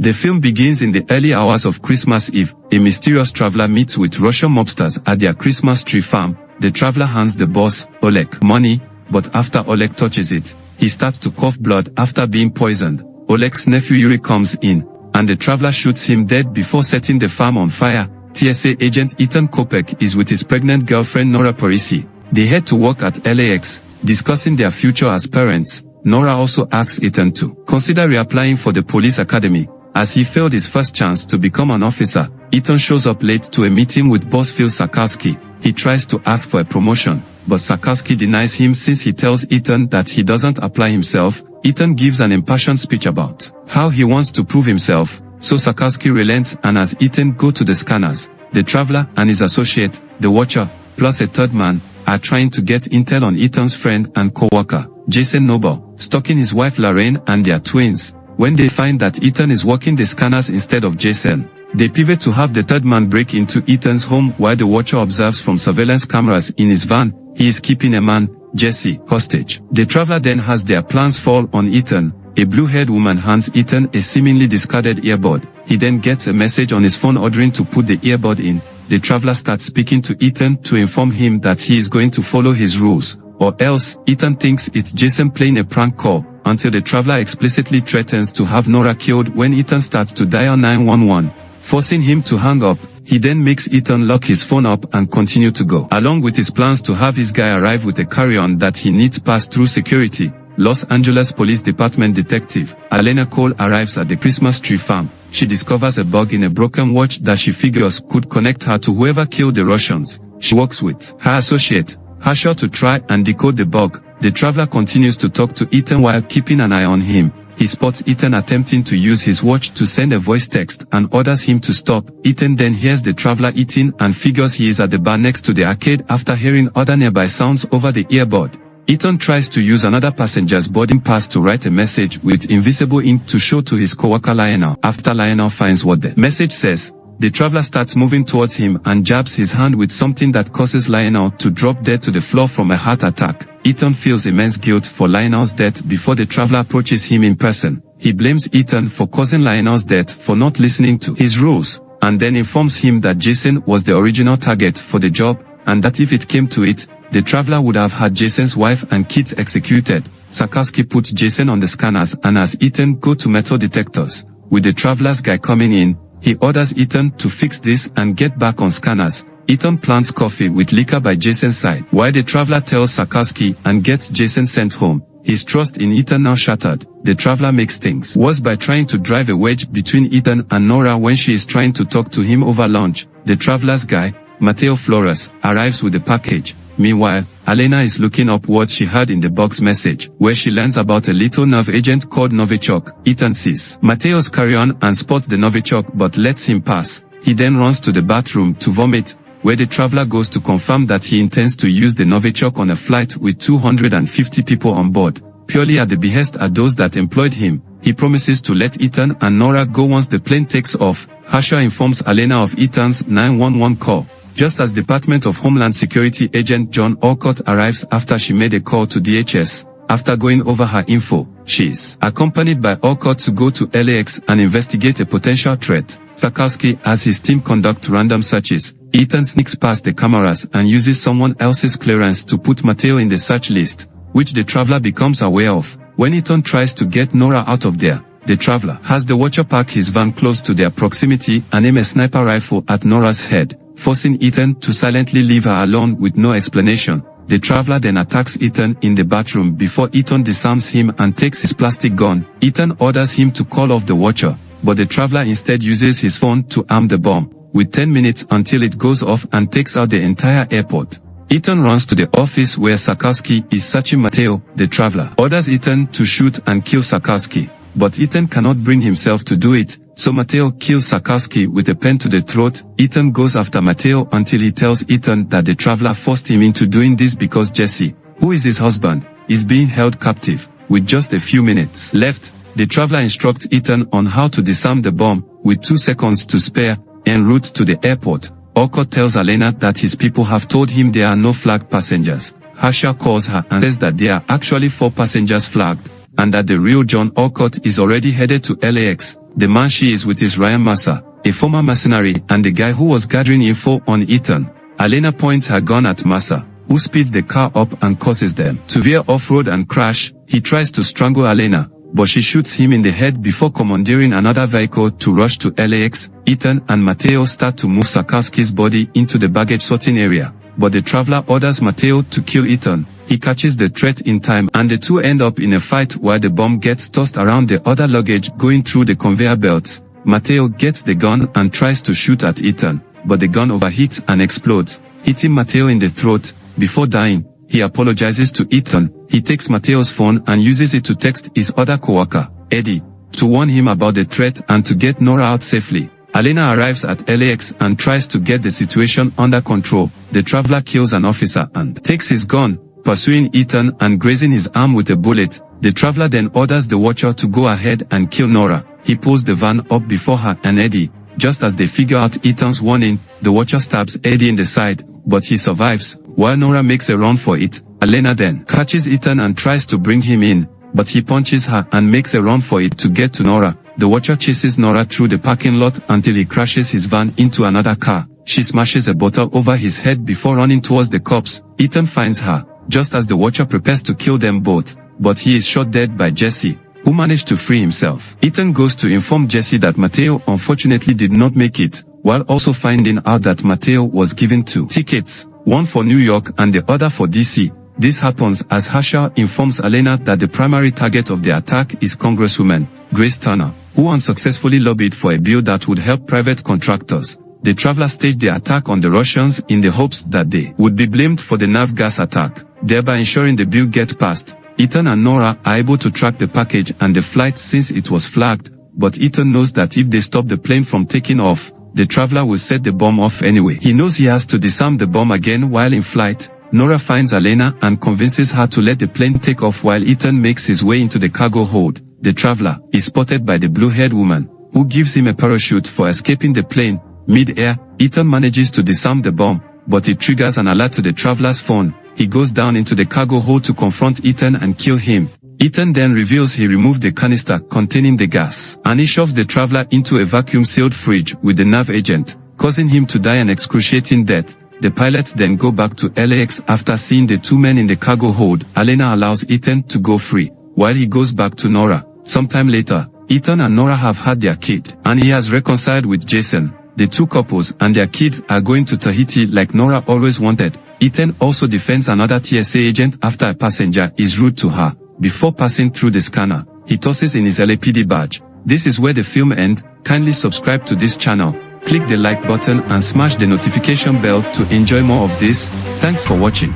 The film begins in the early hours of Christmas Eve. A mysterious traveler meets with Russian mobsters at their Christmas tree farm. The traveler hands the boss, Oleg, money, but after Oleg touches it, he starts to cough blood after being poisoned. Oleg's nephew Yuri comes in, and the traveler shoots him dead before setting the farm on fire. TSA agent Ethan Kopech is with his pregnant girlfriend Nora Parisi. They head to work at LAX, discussing their future as parents. Nora also asks Ethan to consider reapplying for the police academy, as he failed his first chance to become an officer. Ethan shows up late to a meeting with boss Phil Sakarski. He tries to ask for a promotion, but Sakarski denies him since he tells Ethan that he doesn't apply himself. Ethan gives an impassioned speech about how he wants to prove himself, so Sakarski relents, and as Ethan go to the scanners, the traveler and his associate, the Watcher, plus a third man, are trying to get intel on Ethan's friend and co-worker, Jason Noble, stalking his wife Lorraine and their twins. When they find that Ethan is working the scanners instead of Jason, they pivot to have the third man break into Ethan's home while the Watcher observes from surveillance cameras in his van. He is keeping a man, Jesse, hostage. The traveler then has their plans fall on Ethan. A blue-haired woman hands Ethan a seemingly discarded earbud. He then gets a message on his phone ordering to put the earbud in. The traveler starts speaking to Ethan to inform him that he is going to follow his rules, or else. Ethan thinks it's Jason playing a prank call, until the traveler explicitly threatens to have Nora killed when Ethan starts to dial 911, forcing him to hang up. He then makes Ethan lock his phone up and continue to go. Along with his plans to have his guy arrive with a carry-on that he needs passed through security, Los Angeles Police Department detective Elena Cole arrives at the Christmas tree farm. She discovers a bug in a broken watch that she figures could connect her to whoever killed the Russians. She works with her associate, Harsha, to try and decode the bug. The traveler continues to talk to Ethan while keeping an eye on him. He spots Ethan attempting to use his watch to send a voice text and orders him to stop. Ethan then hears the traveler eating and figures he is at the bar next to the arcade after hearing other nearby sounds over the earbud. Ethan tries to use another passenger's boarding pass to write a message with invisible ink to show to his coworker Lionel. After Lionel finds what the message says, the traveler starts moving towards him and jabs his hand with something that causes Lionel to drop dead to the floor from a heart attack. Ethan feels immense guilt for Lionel's death before the traveler approaches him in person. He blames Ethan for causing Lionel's death for not listening to his rules, and then informs him that Jason was the original target for the job, and that if it came to it, the traveler would have had Jason's wife and kids executed. Sakarski puts Jason on the scanners, and as Ethan go to metal detectors, with the traveler's guy coming in, he orders Ethan to fix this and get back on scanners. Ethan plants coffee with liquor by Jason's side, while the traveler tells Sakarski and gets Jason sent home. His trust in Ethan now shattered. The traveler makes things worse by trying to drive a wedge between Ethan and Nora when she is trying to talk to him over lunch. The traveler's guy, Mateo Flores, arrives with the package. Meanwhile, Elena is looking up what she heard in the box message, where she learns about a little nerve agent called Novichok. Ethan sees Mateo's carry-on and spots the Novichok but lets him pass. He then runs to the bathroom to vomit, where the traveler goes to confirm that he intends to use the Novichok on a flight with 250 people on board, purely at the behest of those that employed him. He promises to let Ethan and Nora go once the plane takes off. Harsha informs Elena of Ethan's 911 call. Just as Department of Homeland Security agent John Alcott arrives after she made a call to DHS, after going over her info, she is accompanied by Alcott to go to LAX and investigate a potential threat. Sakarski has his team conduct random searches. Ethan sneaks past the cameras and uses someone else's clearance to put Mateo in the search list, which the traveler becomes aware of. When Ethan tries to get Nora out of there, the traveler has the Watcher park his van close to their proximity and aim a sniper rifle at Nora's head, forcing Ethan to silently leave her alone with no explanation. The traveler then attacks Ethan in the bathroom before Ethan disarms him and takes his plastic gun. Ethan orders him to call off the Watcher, but the traveler instead uses his phone to arm the bomb, with 10 minutes until it goes off and takes out the entire airport. Ethan runs to the office where Sakarski is searching Mateo. The traveler orders Ethan to shoot and kill Sakarski, but Ethan cannot bring himself to do it, so Mateo kills Sakarski with a pen to the throat. Ethan goes after Mateo until he tells Ethan that the traveler forced him into doing this because Jesse, who is his husband, is being held captive. With just a few minutes left, the traveler instructs Ethan on how to disarm the bomb, with 2 seconds to spare, en route to the airport. Alcott tells Elena that his people have told him there are no flagged passengers. Harsha calls her and says that there are actually 4 passengers flagged, and that the real John Alcott is already headed to LAX. the man she is with is Ryan Massa, a former mercenary and the guy who was gathering info on Ethan. Elena points her gun at Massa, who speeds the car up and causes them to veer off-road and crash. He tries to strangle Elena, but she shoots him in the head before commandeering another vehicle to rush to LAX. Ethan and Mateo start to move Sakarski's body into the baggage sorting area, but the traveler orders Mateo to kill Ethan. He catches the threat in time and the two end up in a fight while the bomb gets tossed around the other luggage going through the conveyor belts. Mateo gets the gun and tries to shoot at Ethan, but the gun overheats and explodes, hitting Mateo in the throat. Before dying, he apologizes to Ethan. He takes Mateo's phone and uses it to text his other coworker, Eddie, to warn him about the threat and to get Nora out safely. Elena arrives at LAX and tries to get the situation under control. The traveler kills an officer and takes his gun, pursuing Ethan and grazing his arm with a bullet. The traveler then orders the watcher to go ahead and kill Nora. He pulls the van up before her and Eddie. Just as they figure out Ethan's warning, the watcher stabs Eddie in the side, but he survives, while Nora makes a run for it. Elena then catches Ethan and tries to bring him in, but he punches her and makes a run for it to get to Nora. The watcher chases Nora through the parking lot until he crashes his van into another car. She smashes a bottle over his head before running towards the cops. Ethan finds her, just as the watcher prepares to kill them both, but he is shot dead by Jesse, who managed to free himself. Ethan goes to inform Jesse that Mateo unfortunately did not make it, while also finding out that Mateo was given 2 tickets, one for New York and the other for DC. This happens as Herschel informs Elena that the primary target of the attack is Congresswoman Grace Turner, who unsuccessfully lobbied for a bill that would help private contractors. The traveler staged the attack on the Russians in the hopes that they would be blamed for the nerve gas attack, thereby ensuring the bill gets passed. Ethan and Nora are able to track the package and the flight since it was flagged, but Ethan knows that if they stop the plane from taking off, the traveler will set the bomb off anyway. He knows he has to disarm the bomb again while in flight. Nora finds Elena and convinces her to let the plane take off while Ethan makes his way into the cargo hold. The traveler is spotted by the blue-haired woman, who gives him a parachute for escaping the plane. Mid-air, Ethan manages to disarm the bomb, but it triggers an alert to the traveler's phone. He goes down into the cargo hold to confront Ethan and kill him. Ethan then reveals he removed the canister containing the gas, and he shoves the traveler into a vacuum-sealed fridge with the nerve agent, causing him to die an excruciating death. The pilots then go back to LAX after seeing the 2 men in the cargo hold. Elena allows Ethan to go free, while he goes back to Nora. Sometime later, Ethan and Nora have had their kid, and he has reconciled with Jason. The 2 couples and their kids are going to Tahiti like Nora always wanted. Ethan also defends another TSA agent after a passenger is rude to her. Before passing through the scanner, he tosses in his LAPD badge. This is where the film ends. Kindly subscribe to this channel, click the like button and smash the notification bell to enjoy more of this. Thanks for watching.